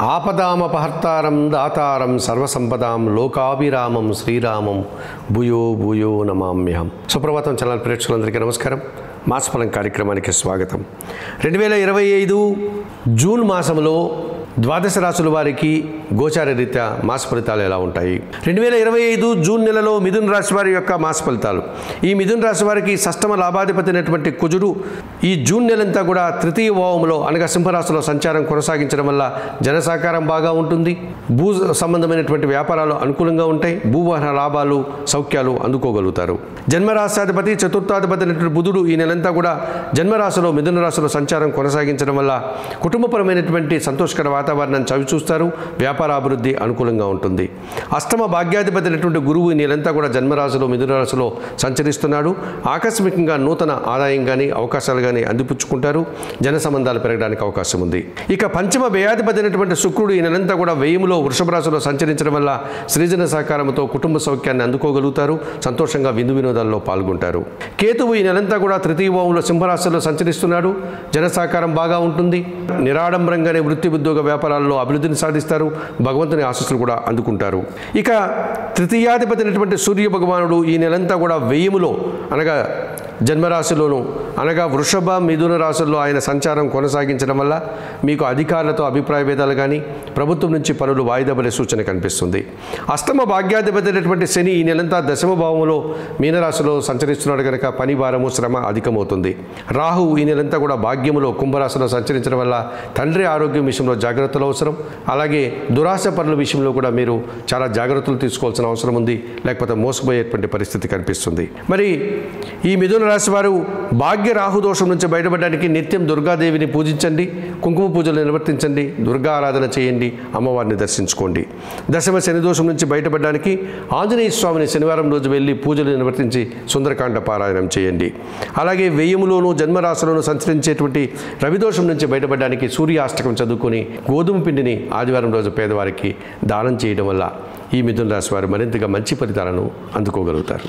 ఆపదామపహర్తారం దాతారం సర్వసంపదాం లోకాభిరామం శ్రీరామం భూయో భూయో నమామ్యహం. సుప్రభాతం ఛానల్ ప్రేక్షకులందరికీ నమస్కారం. మాసఫలం కార్యక్రమానికి స్వాగతం. 2025 జూన్ మాసంలో ద్వాదశ రాశుల వారికి గోచార రీత్యా మాస ఫలితాలు ఎలా ఉంటాయి? 2025 జూన్ నెలలో మిథున రాశి వారి యొక్క మాస ఫలితాలు. ఈ మిథున రాశి వారికి షష్టమ లాభాధిపతి అయినటువంటి కుజుడు ఈ జూన్ నెలంతా కూడా తృతీయ భావంలో అనగా సింహరాశిలో సంచారం కొనసాగించడం వల్ల జన సహకారం బాగా ఉంటుంది. భూ సంబంధమైనటువంటి వ్యాపారాలు అనుకూలంగా ఉంటాయి. భూవాహన లాభాలు సౌఖ్యాలు అందుకోగలుగుతారు. జన్మరాశాధిపతి చతుర్థాధిపతి అయినటువంటి బుధుడు ఈ నెలంతా కూడా జన్మరాశిలో మిథున రాశిలో సంచారం కొనసాగించడం వల్ల కుటుంబపరమైనటువంటి సంతోషకర వాతావరణం చవి చూస్తారు. వ్యాపార అభివృద్ధి అనుకూలంగా ఉంటుంది. అష్టమ భాగ్యాధిపతి అయినటువంటి గురువు ఈ నెలంతా కూడా జన్మరాశిలో మిథున రాశిలో సంచరిస్తున్నాడు. ఆకస్మికంగా నూతన ఆదాయం కానీ అవకాశాలు కానీ అందిపుచ్చుకుంటారు. జన సంబంధాలు పెరగడానికి అవకాశం ఉంది. ఇక పంచమ వ్యయాధిపతి అయినటువంటి శుక్రుడు ఈ నెలంతా కూడా వ్యయములో వృషభ రాశిలో సంచరించడం వల్ల సృజన సహకారంతో కుటుంబ సౌఖ్యాన్ని అందుకోగలుగుతారు. సంతోషంగా విందు వినోదాల్లో పాల్గొంటారు. కేతువు ఈ నెలంతా కూడా తృతీయ భావంలో సింహరాశిలో సంచరిస్తున్నాడు. జన సహకారం బాగా ఉంటుంది. నిరాడంబరంగానే వృత్తి ఉద్యోగ వ్యాపారాల్లో అభివృద్ధిని సాధిస్తారు. భగవంతుని ఆశీస్సులు కూడా అందుకుంటారు. ఇక తృతీయాధిపతి అయినటువంటి సూర్య భగవానుడు ఈ నెలంతా కూడా వ్యయములో అనగా జన్మరాశిలోను అనగా వృషభ మిథున రాశుల్లో ఆయన సంచారం కొనసాగించడం వల్ల మీకు అధికారులతో అభిప్రాయ భేదాలు కానీ ప్రభుత్వం నుంచి పనులు వాయిదా పడే సూచన కనిపిస్తుంది. అష్టమ భాగ్యాధిపతి అయినటువంటి శని ఈ నెలంతా దశమ భావంలో మీనరాశిలో సంచరిస్తున్నాడు కనుక పని భారము శ్రమ అధికమవుతుంది. రాహు ఈ నెలంతా కూడా భాగ్యములో కుంభరాశిలో సంచరించడం వల్ల తండ్రి ఆరోగ్యం విషయంలో జాగ్రత్తలు అవసరం. అలాగే దురాశ పనుల విషయంలో కూడా మీరు చాలా జాగ్రత్తలు తీసుకోవాల్సిన అవసరం ఉంది. లేకపోతే మోసపోయేటువంటి పరిస్థితి కనిపిస్తుంది. మరి ఈ మిథున రాశి వారు భాగ్య రాహు దోషం నుంచి బయటపడడానికి నిత్యం దుర్గాదేవిని పూజించండి. కుంకుమ పూజలు నిర్వర్తించండి. దుర్గా ఆరాధన చేయండి. అమ్మవారిని దర్శించుకోండి. దశమ శని దోషం నుంచి బయటపడడానికి ఆంజనేయ స్వామిని శనివారం రోజు వెళ్ళి పూజలు నిర్వర్తించి సుందరకాండ పారాయణం చేయండి. అలాగే వ్యయములోను జన్మరాశిలోను సంచరించేటువంటి రవిదోషం నుంచి బయటపడడానికి సూర్యాష్టకం చదువుకొని గోధుమ పిండిని ఆదివారం రోజు పేదవారికి దానం చేయడం వల్ల ఈ మిథున రాశి వారు మరింతగా మంచి ఫలితాలను అందుకోగలుగుతారు.